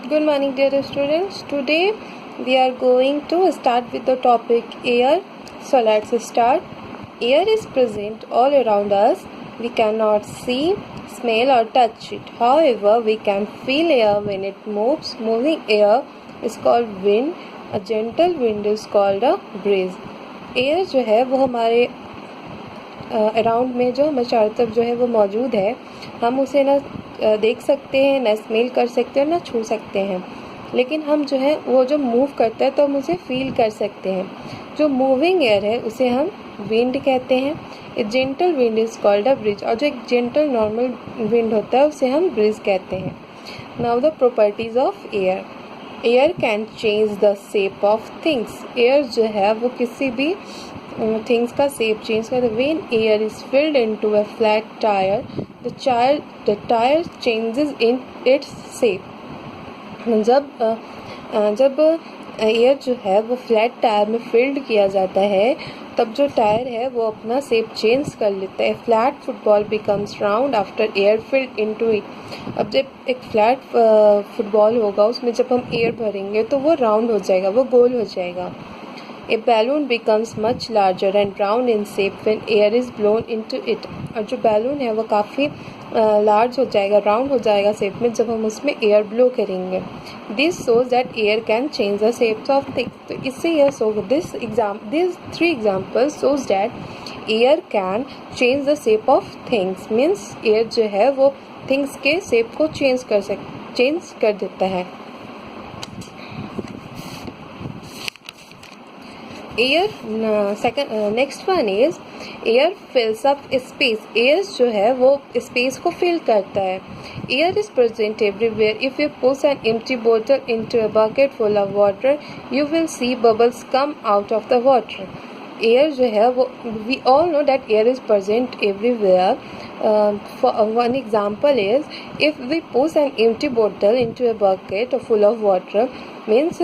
Good morning, dear students. Today we are going to start with the topic air. So let's start. Air is present all around us. We cannot see, smell or touch it. However, we can feel air when it moves. Moving air is called wind. A gentle wind is called a breeze. Air जो है वो हमारे around में जो हमारे चारों तरफ जो है वो मौजूद है. हम उसे ना देख सकते हैं, ना स्मेल कर सकते हैं, ना छू सकते हैं, लेकिन हम जो है वो जो मूव करता है तो हम उसे फील कर सकते हैं. जो मूविंग एयर है उसे हम विंड कहते हैं. ए gentle wind is called a bridge. और जो एक जेंटल नॉर्मल विंड होता है उसे हम ब्रिज कहते हैं. Now the properties of air. Air can change the shape of things. Air जो है वो किसी भी थिंग्स का शेप चेंज करता है. When air is filled into a flat tyre, the tire changes in its shape. जब एयर जो है वो फ्लैट टायर में फिल्ड किया जाता है तब जो टायर है वो अपना शेप चेंज कर लेता है. Flat football becomes round after air filled into it. अब जब एक फ्लैट फुटबॉल होगा उसमें जब हम एयर भरेंगे तो वो राउंड हो जाएगा, वो गोल हो जाएगा. A balloon becomes much larger and round in shape when air is blown into it. और जो बैलून है वो काफ़ी लार्ज हो जाएगा, राउंड हो जाएगा शेप में जब हम उसमें एयर ब्लो करेंगे. This shows that air can change the shapes of things. तो इससे यह show these three examples shows that air can change the shape of things. Means air जो है वो things के shape को चेंज कर देता है. Air next one is air fills up space. Air जो है वो स्पेस को फिल करता है. Air is present everywhere. If you push an empty बोतल into a bucket full of water you will see bubbles come out of the water. Air जो है वो we all know that air is present everywhere. One example is if we push an empty bottle into a bucket full of water, means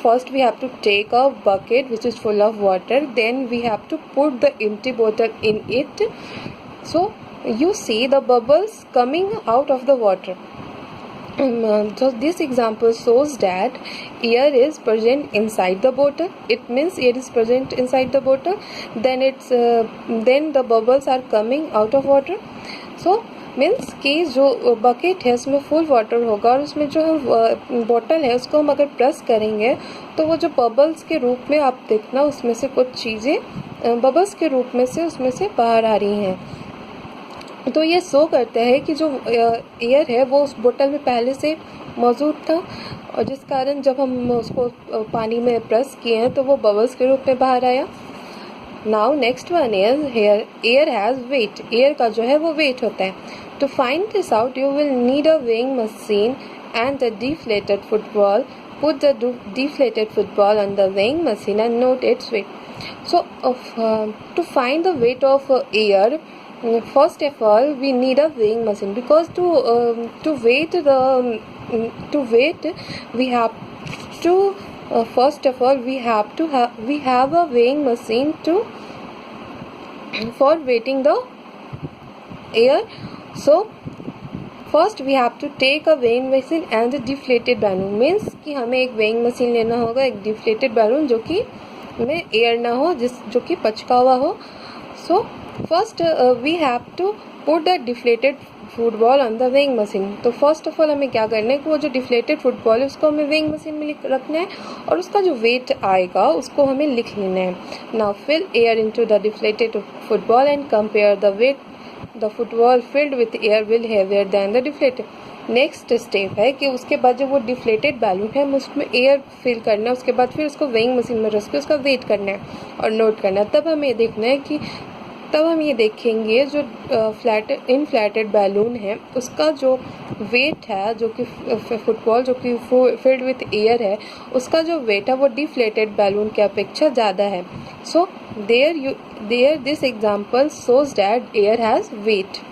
first we have to take a bucket which is full of water, then we have to put the empty bottle in it, so you see the bubbles coming out of the water. So this example shows that air is present inside the bottle. It means air is present inside the bottle, then the bubbles are coming out of water. So means कि जो bucket है उसमें full water होगा और उसमें जो bottle है उसको हम अगर प्रेस करेंगे तो वो जो बबल्स के रूप में आप देखना उसमें से कुछ चीज़ें बबल्स के रूप में से उसमें से बाहर आ रही हैं. तो ये शो करता है कि जो एयर है वो उस बोतल में पहले से मौजूद था और जिस कारण जब हम उसको पानी में प्रेस किए हैं तो वो बबल्स के रूप में बाहर आया. Now next one is air has weight. Air का जो है वो वेट होता है. To find this out you will need a weighing machine and a deflated football. Put the deflated football on the weighing machine and note its weight. So to find the weight of air, first of all we need a weighing machine, because to weight we have to first of all we have a weighing machine for weighting the air. So first we have to take a weighing machine and a deflated balloon. means कि हमें एक weighing machine लेना होगा, एक deflated balloon जो कि में air ना हो, जो कि पचका हुआ हो. So first we have to put the deflated football on the weighing machine. तो फर्स्ट ऑफ ऑल हमें क्या करना है कि वो जो डिफ्लेटेड फुटबॉल है उसको हमें वेइंग मशीन में रखना है और उसका जो वेट आएगा उसको हमें लिख लेना है. Now fill air into the deflated football and compare the weight. The football filled with air will heavier than the deflated. Next step है कि उसके बाद जो वो डिफ्लेटेड बैलून है उसमें एयर फिल करना है. उसके बाद फिर उसको वेइंग मशीन में रख के उसका वेट करना है और नोट करना है. तब हमें देखना है कि तब हम ये देखेंगे जो इनफ्लेटेड बैलून है उसका जो वेट है, जो कि फुटबॉल जो कि फिल्ड विथ एयर है उसका जो वेट है वो डिफ्लेटेड बैलून की अपेक्षा ज़्यादा है. So there this example shows that air has weight.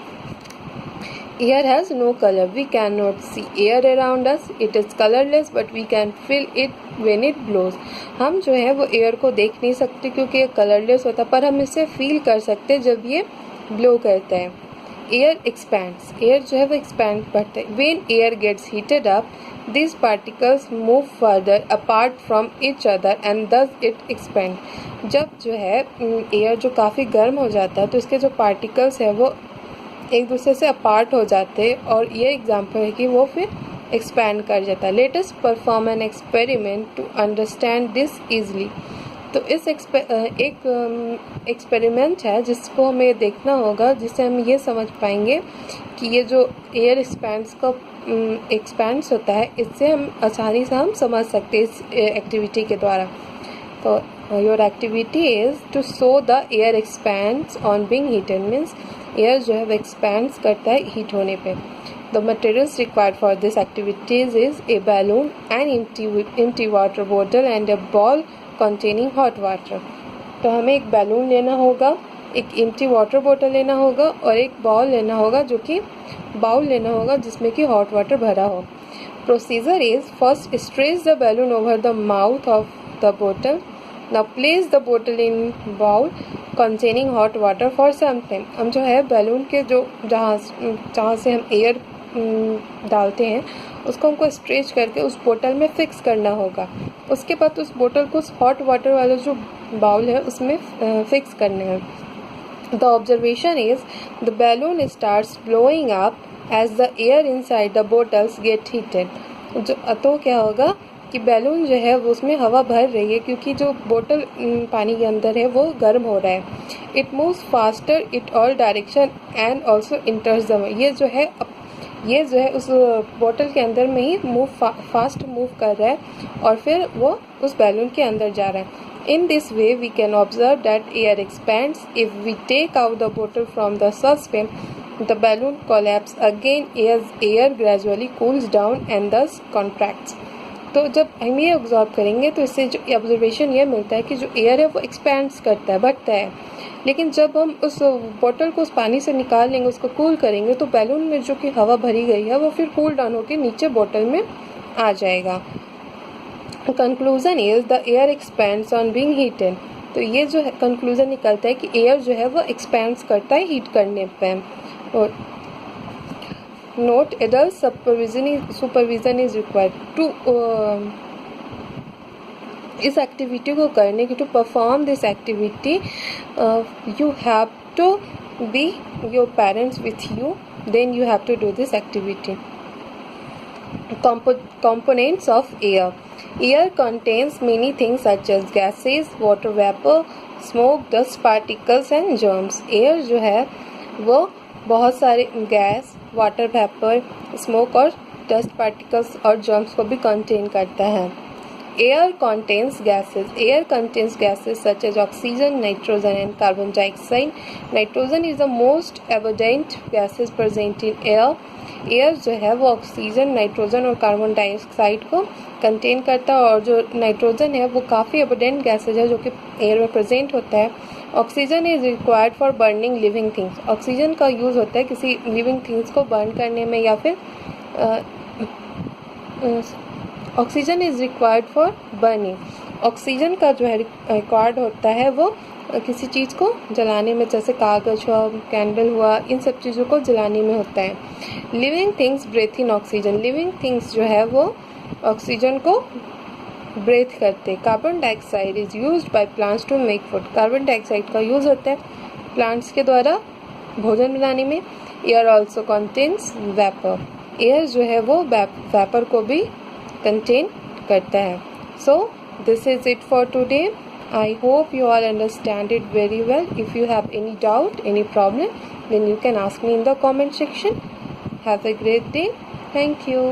Air has no color. We cannot see air around us. It is colorless, but we can feel it when it blows. हम जो है वो air को देख नहीं सकते क्योंकि ये कलरलेस होता है, पर हम इसे फील कर सकते जब ये ब्लो करता है. एयर एक्सपैंड्स, एयर जो है वो एक्सपैंड बढ़ता है। When air gets heated up this particles move further apart from each other and thus it expand. जब जो है एयर जो काफ़ी गर्म हो जाता है तो इसके जो पार्टिकल्स है वो एक दूसरे से अपार्ट हो जाते हैं और ये एग्जाम्पल है कि वो फिर एक्सपैंड कर जाता है। Let us perform an experiment to understand this easily. तो इस एक एक्सपेरिमेंट है जिसको हमें देखना होगा, जिससे हम ये समझ पाएंगे कि ये जो एयर एक्सपैंड्स होता है इससे हम आसानी से हम समझ सकते हैं इस एक्टिविटी के द्वारा। तो your activity is to show the air expands on being heated, means air जो है वो एक्सपैंड्स करता है हीट होने पे। The materials required for this activities is a balloon, an empty water bottle and a bowl containing hot water. तो हमें एक बैलून लेना होगा, एक एम्प्टी वाटर बॉटल लेना होगा और एक बाउल लेना होगा, जो कि बाउल लेना होगा जिसमें कि हॉट वाटर भरा हो। Procedure is first stretch the balloon over the mouth of the bottle. Now place the bottle in bowl containing hot water for some time. हम जो है बैलून के जो जहाँ से हम एयर डालते हैं उसको हमको स्ट्रेच करके उस बोतल में फिक्स करना होगा। उसके बाद उस बोतल को उस हॉट वाटर वाला जो बाउल है उसमें फिक्स करना है। The observation is the balloon starts blowing up as the air inside the bottles get heated. तो क्या होगा कि बैलून जो है वो उसमें हवा भर रही है क्योंकि जो बोतल पानी के अंदर है वो गर्म हो रहा है। It moves faster it all direction and also इंटर्स the, ये जो है उस बोतल के अंदर में ही फास्ट मूव कर रहा है और फिर वो उस बैलून के अंदर जा रहा है। In this way we can observe that air expands. If we take out the bottle from the saucepan, the balloon collapses again as air gradually cools down and thus contracts. तो जब हम ये observe करेंगे तो इससे जो observation ये मिलता है कि जो एयर है वो एक्सपैंड्स करता है, बढ़ता है। लेकिन जब हम उस बोतल को उस पानी से निकाल लेंगे, उसको कूल करेंगे, तो बैलून में जो कि हवा भरी गई है वो फिर कूल डाउन होकर नीचे बोतल में आ जाएगा। Conclusion is the air expands on being heated. तो ये जो है कंक्लूजन निकलता है कि एयर जो है वो एक्सपैंड्स करता है हीट करने पे। और note adult supervision is required to इस एक्टिविटी को करने की, to perform this activity you have to be your parents with you, then you have to do this activity. Components of air. Air contains many things such as gases, water vapor, smoke, dust particles and germs. Air जो है वो बहुत सारे gas, water vapour, smoke और dust particles और germs को भी contain करता है। Air contains gases. Air contains gases such as oxygen, nitrogen and carbon dioxide. Nitrogen is the most abundant gases present in air. Air जो है वो oxygen, nitrogen और कार्बन डाइऑक्साइड को कंटेन करता है और जो नाइट्रोजन है वो काफ़ी अबंडेंट गैसेज है जो कि एयर में प्रेजेंट होता है। Oxygen is required for burning living things. Oxygen का यूज़ होता है किसी लिविंग थिंग्स को बर्न करने में, या फिर oxygen is required for burning. Oxygen का जो है रिक्वायर्ड होता है वो किसी चीज़ को जलाने में, जैसे कागज़ हुआ, कैंडल हुआ, इन सब चीज़ों को जलाने में होता है। Living things breathe in oxygen. Living things जो है वो ऑक्सीजन को ब्रेथ करते। Carbon dioxide is used by plants to make food. Carbon dioxide का यूज़ होता है प्लांट्स के द्वारा भोजन बनाने में। Air also contains vapour. Air जो है वो वेपर को भी कंटेन करता है। So this is it for today. I hope you all understand it very well. If you have any doubt, any problem, then you can ask me in the comment section. Have a great day. Thank you.